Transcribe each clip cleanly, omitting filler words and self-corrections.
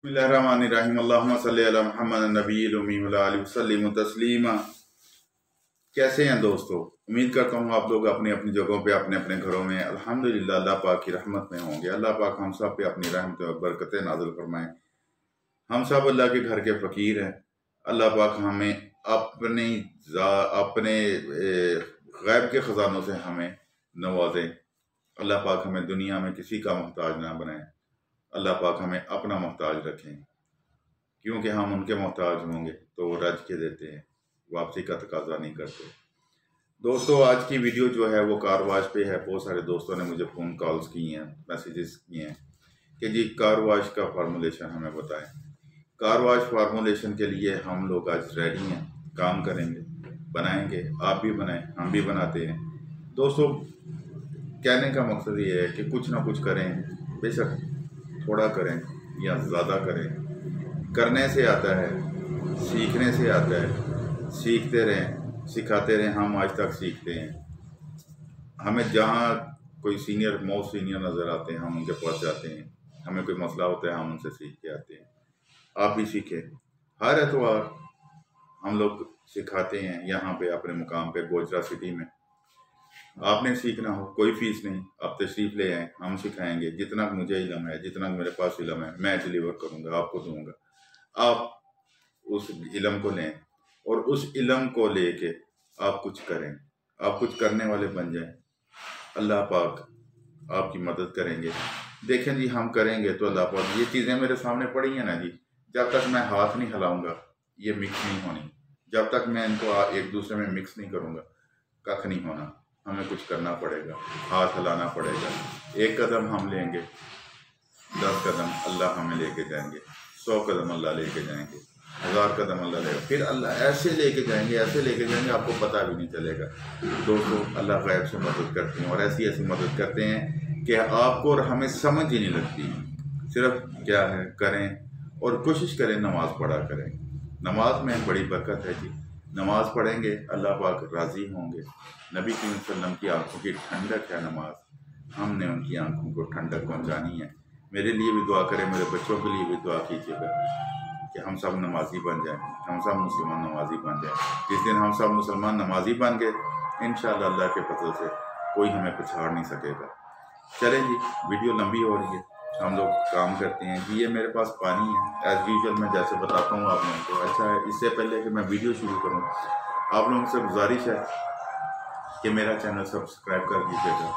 बिस्मिल्लाहिर्रहमानिर्रहीम अल्लाहुम्मा सल्ली अला मुहम्मद नबील उम्मी व आलिहि वसल्लिम तस्लीमा। कैसे हैं दोस्तों? उम्मीद करता हूँ आप लोग अपनी अपनी जगहों पे अपने अपने घरों में अल्हम्दुलिल्लाह अल्लाह पाक की रहमत में होंगे। अल्लाह पाक हम सब पे अपनी रहमत और बरकतें नाज़िल फरमाएं। हम सब अल्लाह के घर के फ़कीर हैं। अल्लाह पाक हमें अपने गैब के ख़जानों से हमें नवाजें। अल्लाह पाक हमें दुनिया में किसी का मोहताज ना बनाए। अल्लाह पाक हमें अपना मोहताज रखें, क्योंकि हम उनके मोहताज होंगे तो वो रज के देते हैं, वापसी का तकाजा नहीं करते। दोस्तों, आज की वीडियो जो है वो कार वॉश पे है। बहुत सारे दोस्तों ने मुझे फ़ोन कॉल्स की हैं, मैसेजेस किए हैं कि जी कार वॉश का फार्मूलेशन हमें बताएं। कार वॉश फार्मूलेशन के लिए हम लोग आज रेडी हैं, काम करेंगे, बनाएंगे। आप भी बनाएं, हम भी बनाते हैं। दोस्तों, कहने का मकसद ये है कि कुछ ना कुछ करें, बेशक थोड़ा करें या ज़्यादा करें। करने से आता है, सीखने से आता है। सीखते रहें, सिखाते रहें। हम आज तक सीखते हैं। हमें जहाँ कोई सीनियर, मोस्ट सीनियर नज़र आते हैं, हम उनके पास जाते हैं। हमें कोई मसला होता है, हम उनसे सीख के आते हैं। आप भी सीखें। हर एतवार हम लोग सिखाते हैं यहाँ पे अपने मुकाम पे गोजरह सिटी में। आपने सीखना हो, कोई फीस नहीं, आप तशरीफ़ ले आएँ, हम सिखाएंगे। जितना मुझे इल्म है, जितना मेरे पास इल्म है, मैं डिलीवर करूँगा, आपको दूँगा। आप उस इल्म को लें और उस इल्म को लेके आप कुछ करें, आप कुछ करने वाले बन जाएं। अल्लाह पाक आपकी मदद करेंगे। देखें जी, हम करेंगे तो अल्लाह पाक, ये चीज़ें मेरे सामने पड़ी हैं ना जी, जब तक मैं हाथ नहीं हिलाऊंगा ये मिक्स नहीं होनी। जब तक मैं इनको एक दूसरे में मिक्स नहीं करूँगा, कख नहीं होना। हमें कुछ करना पड़ेगा, हाथ हिलाना पड़ेगा। एक कदम हम लेंगे, 10 कदम अल्लाह हमें लेके जाएंगे, 100 कदम अल्लाह लेके जाएंगे, 1000 कदम अल्लाह लेगा। फिर अल्लाह ऐसे लेके जाएंगे, ऐसे लेके जाएंगे, आपको पता भी नहीं चलेगा। दोस्तों, अल्लाह गैब से मदद करते हैं और ऐसी ऐसी मदद करते हैं कि आपको और हमें समझ ही नहीं लगती। सिर्फ क्या है, करें और कोशिश करें, नमाज़ पढ़ा करें। नमाज में बड़ी बरकत है जी। नमाज पढ़ेंगे, अल्लाह पाक राज़ी होंगे। नबी करीम सल्लल्लाहु अलैहि वसल्लम की आंखों की ठंडक है नमाज। हमने उनकी आंखों को ठंडक पहुंचानी है। मेरे लिए भी दुआ करें, मेरे बच्चों के लिए भी दुआ कीजिएगा कि हम सब नमाजी बन जाएं, हम सब मुसलमान नमाजी बन जाएं। जिस दिन हम सब मुसलमान नमाजी बन गए, इंशाअल्लाह अल्लाह के फजल से कोई हमें पछाड़ नहीं सकेगा। चलें जी, वीडियो लंबी हो रही है, हम लोग काम करते हैं जी। ये मेरे पास पानी है, एज़ यूजुअल मैं जैसे बताता हूँ आप लोगों को। अच्छा है, इससे पहले कि मैं वीडियो शुरू करूँ, आप लोगों से गुजारिश है कि मेरा चैनल सब्सक्राइब कर दीजिएगा,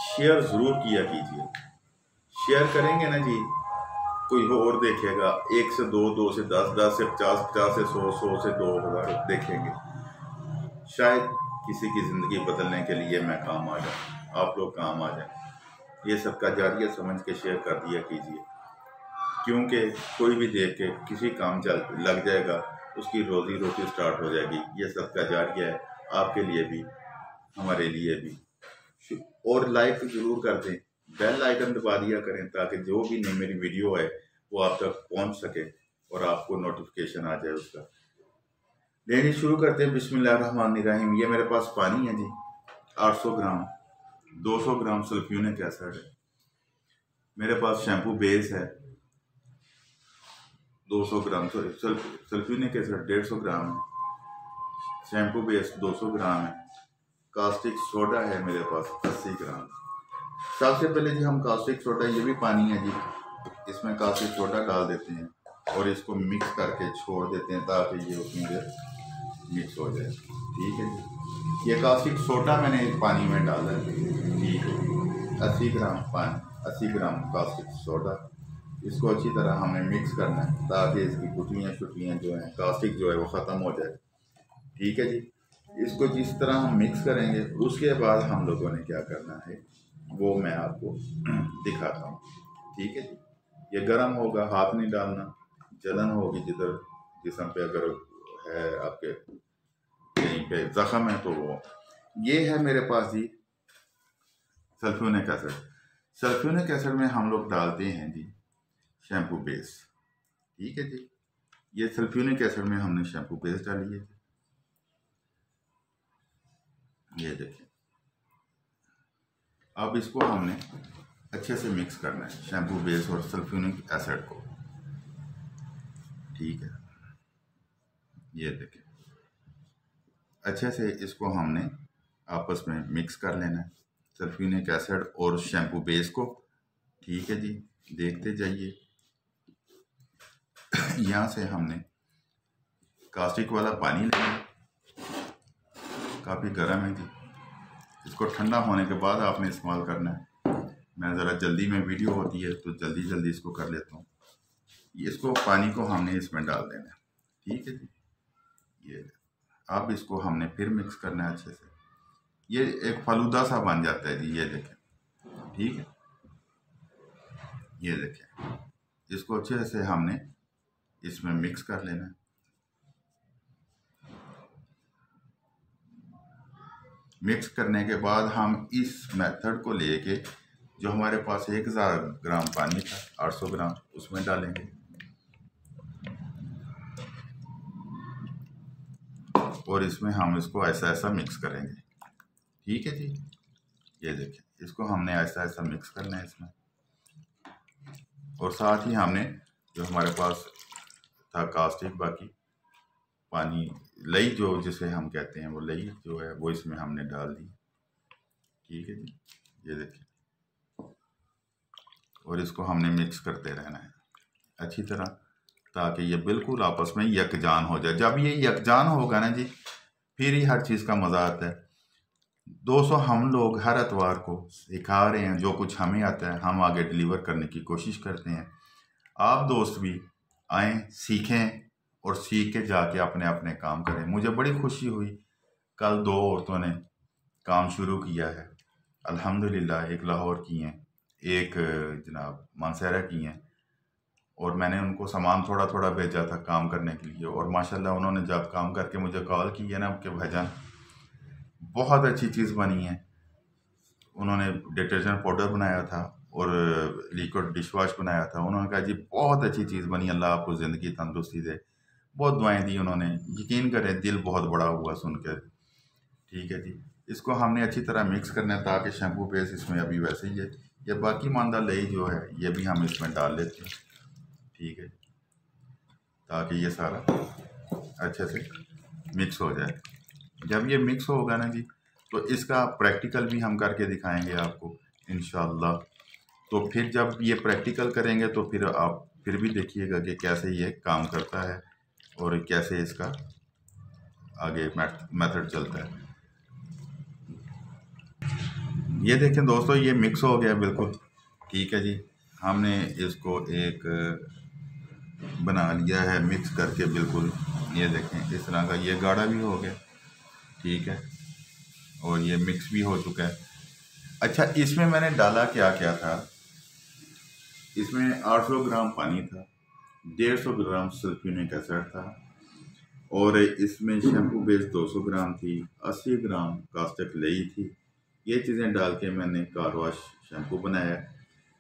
शेयर ज़रूर किया कीजिए। शेयर करेंगे ना जी, कोई और देखेगा। 1 से 2, 2 से 10, 10 से 50, 50 से 100, 100 से 2000 देखेंगे। शायद किसी की ज़िंदगी बदलने के लिए मैं काम आ जाऊँ, आप लोग काम आ जाएं। ये सबका जारिया समझ के शेयर कर दिया कीजिए, क्योंकि कोई भी देख के किसी काम लग जाएगा, उसकी रोज़ी रोटी स्टार्ट हो जाएगी। ये सबका जारिया है, आपके लिए भी, हमारे लिए भी। और लाइक ज़रूर कर दें, बेल आइकन दबा दिया करें, ताकि जो भी नई मेरी वीडियो है वो आप तक पहुंच सके और आपको नोटिफिकेशन आ जाए उसका। लेनी शुरू करते हैं। बिस्मिल्लाहिर्रहमानिर्रहीम। ये मेरे पास पानी है जी, 800 ग्राम, 200 ग्राम सल्फ्यूनिक एसिड है। मेरे पास शैम्पू बेस है 200 ग्राम, सल्फ्यूनिक एसिड 150 ग्राम है, शैम्पू बेस 200 ग्राम है, कास्टिक सोडा है मेरे पास 80 ग्राम। सबसे पहले जी हम कास्टिक सोडा, ये भी पानी है जी, इसमें कास्टिक सोडा डाल देते हैं और इसको मिक्स करके छोड़ देते हैं ताकि ये उसमें मिक्स हो जाए। ठीक है जी, ये कास्टिक सोडा मैंने इस पानी में डाला है। ठीक है, 80 ग्राम पानी, 80 ग्राम कास्टिक सोडा। इसको अच्छी तरह हमें मिक्स करना है ताकि इसकी गुठलियाँ शुटलियाँ जो हैं, कास्टिक जो है वो ख़त्म हो जाए। ठीक है जी, इसको जिस तरह हम मिक्स करेंगे, उसके बाद हम लोगों ने क्या करना है वो मैं आपको दिखाता हूँ। ठीक है जी, ये गर्म होगा, हाथ नहीं डालना, जलन होगी जिधर जिस्म पे अगर है आपके कहीं पे ज़ख़म है तो वो। ये है मेरे पास जी सल्फ्यूनिक एसिड। सल्फ्यूनिक एसिड में हम लोग डालते हैं जी शैम्पू बेस। ठीक है जी, ये सल्फ्यूनिक एसिड में हमने शैम्पू बेस डाली है। ये देखिए, अब इसको हमने अच्छे से मिक्स करना है, शैम्पू बेस और सल्फ्यूनिक एसिड को। ठीक है, ये देखें अच्छे से इसको हमने आपस में मिक्स कर लेना है, सल्फ्यूरिक एसिड और शैम्पू बेस को। ठीक है जी, देखते जाइए। यहाँ से हमने कास्टिक वाला पानी लेना, काफ़ी गर्म है जी, इसको ठंडा होने के बाद आपने इस्तेमाल करना है। मैं ज़रा जल्दी में वीडियो होती है तो जल्दी जल्दी इसको कर लेता हूँ। इसको पानी को हमने इसमें डाल देना है। ठीक है जी, ये अब इसको हमने फिर मिक्स करना है अच्छे से। ये एक फलूदा सा बन जाता है जी, ये देखें। ठीक है, ये देखें, इसको अच्छे से हमने इसमें मिक्स कर लेना है। मिक्स करने के बाद हम इस मेथड को लेके जो हमारे पास 1000 ग्राम पानी था, 800 ग्राम उसमें डालेंगे और इसमें हम इसको ऐसा ऐसा मिक्स करेंगे। ठीक है जी, ये देखिए, इसको हमने ऐसा ऐसा मिक्स करना है इसमें। और साथ ही हमने जो हमारे पास था कास्टिक बाकी पानी लई जो जिसे हम कहते हैं, वो लई जो है वो इसमें हमने डाल दी। ठीक है जी, ये देखिए, और इसको हमने मिक्स करते रहना है अच्छी तरह, ताकि ये बिल्कुल आपस में यकजान हो जाए। जब ये यकजान होगा ना जी, फिर ही हर चीज़ का मज़ा आता है। दोस्तों, हम लोग हर एतवार को सिखा रहे हैं, जो कुछ हमें आता है हम आगे डिलीवर करने की कोशिश करते हैं। आप दोस्त भी आएँ, सीखें और सीख के जाके अपने अपने काम करें। मुझे बड़ी खुशी हुई, कल 2 औरतों ने काम शुरू किया है अल्हम्दुलिल्लाह। एक लाहौर की हैं, एक जनाब मानसहरा की हैं, और मैंने उनको सामान थोड़ा थोड़ा भेजा था काम करने के लिए, और माशाल्लाह उन्होंने जब काम करके मुझे कॉल की है ना कि भाईजान बहुत अच्छी चीज़ बनी है। उन्होंने डिटर्जेंट पाउडर बनाया था और लिक्विड डिश वॉश बनाया था। उन्होंने कहा जी बहुत अच्छी चीज़ बनी, अल्लाह आपको ज़िंदगी तंदुरुस्ती दे। बहुत दुआएं दी उन्होंने, यकीन करें दिल बहुत बड़ा हुआ सुनकर। ठीक है जी, इसको हमने अच्छी तरह मिक्स करना है, ताकि शैम्पू बेस इसमें अभी वैसे ही है। ये बाकी मांदा लई जो है ये भी हम इसमें डाल लेते हैं। ठीक है, ताकि ये सारा अच्छे से मिक्स हो जाए। जब ये मिक्स होगा ना जी, तो इसका प्रैक्टिकल भी हम करके दिखाएंगे आपको इंशाल्लाह। तो फिर जब ये प्रैक्टिकल करेंगे तो फिर आप फिर भी देखिएगा कि कैसे ये काम करता है और कैसे इसका आगे मेथड चलता है। ये देखें दोस्तों, ये मिक्स हो गया बिल्कुल। ठीक है जी, हमने इसको एक बना लिया है मिक्स करके बिल्कुल। ये देखें इस तरह का, ये गाढ़ा भी हो गया। ठीक है, और ये मिक्स भी हो चुका है। अच्छा, इसमें मैंने डाला क्या क्या था, इसमें 800 ग्राम पानी था, 150 ग्राम सल्फ्यूरिक एसिड था, और इसमें शैम्पू बेस 200 ग्राम थी, 80 ग्राम कास्टिक लई थी। ये चीज़ें डाल के मैंने कार वॉश शैम्पू बनाया।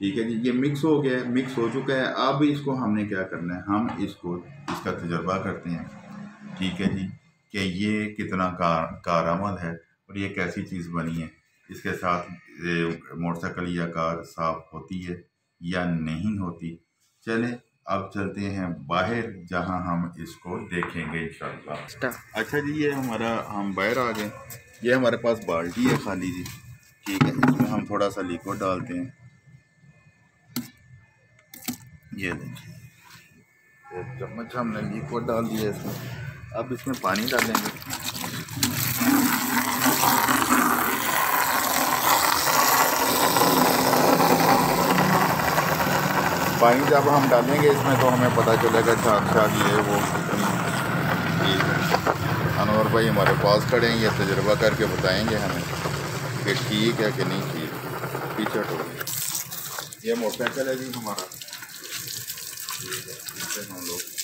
ठीक है जी, ये मिक्स हो गया, मिक्स हो चुका है। अब इसको हमने क्या करना है, हम इसको इसका तजर्बा करते हैं। ठीक है जी, कि ये कितना कारआमद है और ये कैसी चीज़ बनी है, इसके साथ मोटरसाइकिल या कार साफ होती है या नहीं होती। चलें अब चलते हैं बाहर, जहां हम इसको देखेंगे इंशाल्लाह। अच्छा जी, ये हमारा हम बाहर आ गए। ये हमारे पास बाल्टी है खाली जी। ठीक है, इसमें हम थोड़ा सा लिक्विड डालते हैं। ये देखिए, एक चम्मच हमने लिक्विड डाल दिया इसमें। अब इसमें पानी डालेंगे। पानी जब हम डालेंगे इसमें तो हमें पता चलेगा साक्षात ये वो कितनी। ठीक है, अनवर भाई हमारे पास खड़े हैं, ये तजुर्बा करके बताएंगे हमें कि ठीक है कि नहीं ठीक। पीछे तो ये मोटरसाइकिल है जी हमारा। ठीक है, इससे हम लोग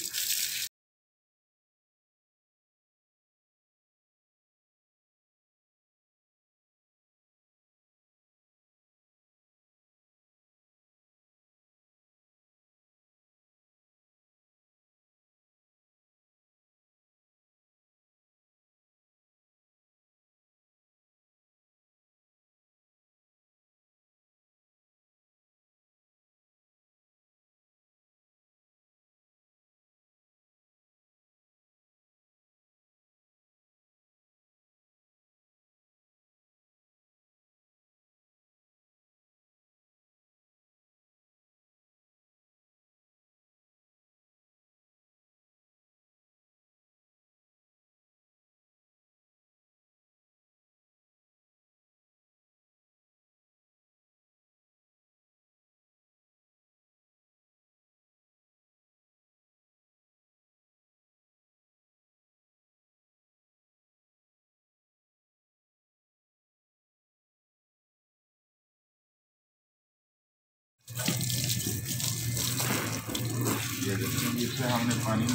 ये देखिए इससे हमने पानी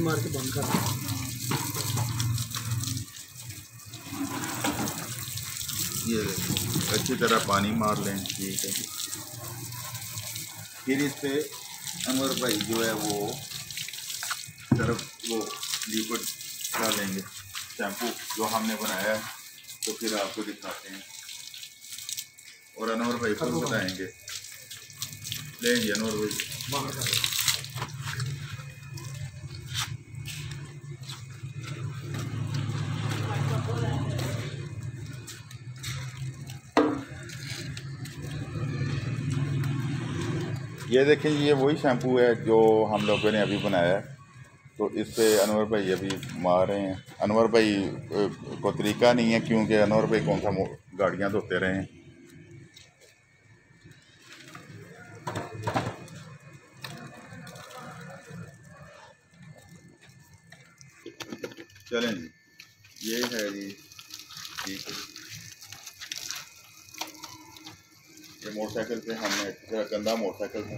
मार के बंद कर दिया। ये देखिए अच्छी तरह पानी मार लें, ठीक है। फिर इस पे अनवर भाई जो है वो तरफ वो लिक्विड डालेंगे शैम्पू जो हमने बनाया है, तो फिर आपको दिखाते हैं और अनवर भाई खुद बताएंगे। लेंगे अनवर भाई। ये देखें ये वही शैम्पू है जो हम लोगों ने अभी बनाया है, तो इस पे अनवर भाई अभी मार रहे हैं। अनवर भाई को तरीका नहीं है क्योंकि अनवर भाई कौन सा गाड़ियाँ धोते रहे हैं। चलें जी, ये है जी, ठीक है। ये मोटरसाइकिल पे हमने जरा गंदा मोटरसाइकिल था,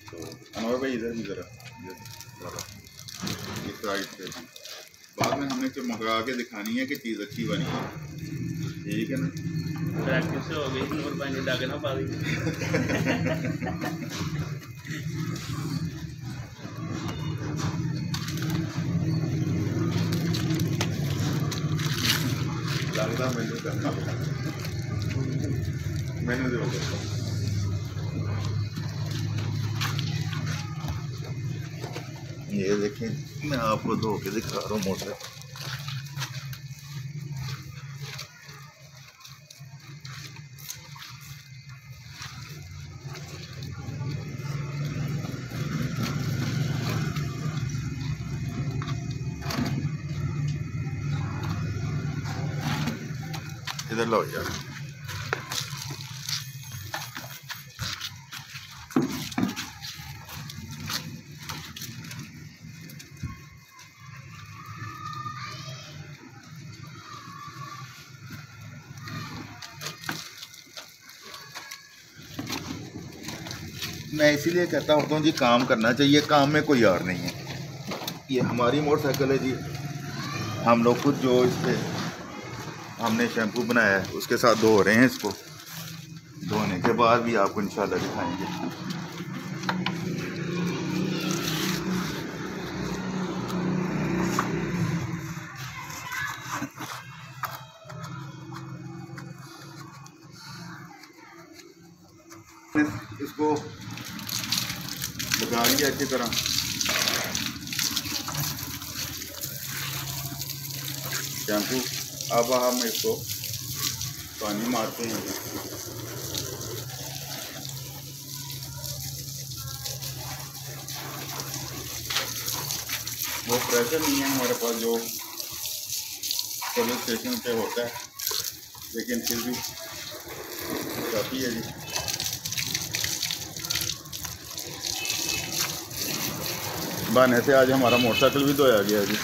तो अनवर भाई इधर भी ज़रा इस साइड से बाद में हमने जो मंगा के दिखानी है कि चीज़ अच्छी बनी है, ठीक है ना। प्रैक्टिस हो गई और पानी डाके ना पा दी। लगता मैंने करना मैंने जो ये देखें मैं आपको धो के दिखा रहा हूँ मोटर। इधर लो यार, मैं इसीलिए कहता हूँ जी काम करना चाहिए, काम में कोई यार नहीं है। ये हमारी मोटरसाइकिल है जी, हम लोग खुद जो इस पे हमने शैम्पू बनाया है उसके साथ धो रहे हैं। इसको धोने के बाद भी आपको इंशाल्लाह दिखाएंगे। इसको लगा लिया अच्छी तरह, शैम्पू। अब हम इसको पानी मारते हैं। वो प्रेशर नहीं है हमारे पास जो पुलिस स्टेशन पे होता है, लेकिन फिर भी काफ़ी है जी। बहाने से आज हमारा मोटरसाइकिल भी धोया गया जी।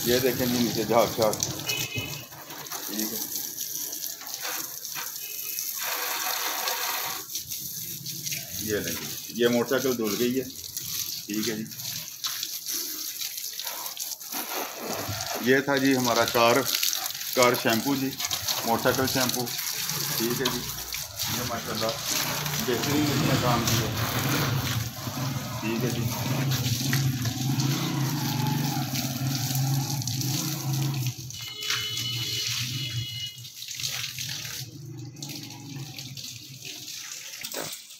ये देखें जी नीचे झाग झाग, ठीक है। ये नहीं, ये मोटरसाइकिल धुल गई है, ठीक है जी। ये था जी हमारा कार शैम्पू जी, मोटरसाइकिल शैम्पू, ठीक है जी। ये माशाल्लाह बेहतरीन इसने काम किया, ठीक है जी।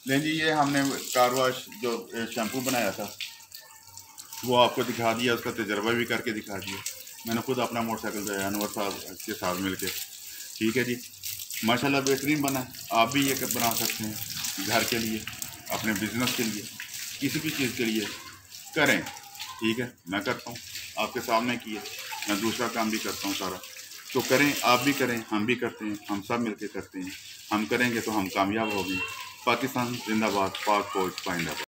लें जी, ये हमने कार वाश जो शैम्पू बनाया था वो आपको दिखा दिया, उसका तजर्बा भी करके दिखा दिया। मैंने खुद अपना मोटरसाइकिल धोया अनवर साहब के साथ मिलके, ठीक है जी। माशाल्लाह बेहतरीन बना है। आप भी ये बना सकते हैं, घर के लिए, अपने बिजनेस के लिए, किसी भी चीज़ के लिए करें, ठीक है। मैं करता हूँ, आपके सामने किया, मैं दूसरा काम भी करता हूँ सारा, तो करें, आप भी करें, हम भी करते हैं, हम सब मिलके करते हैं। हम करेंगे तो हम कामयाब होंगे। पाकिस्तान जिंदाबाद, पाक फौज पाइंदाबाद।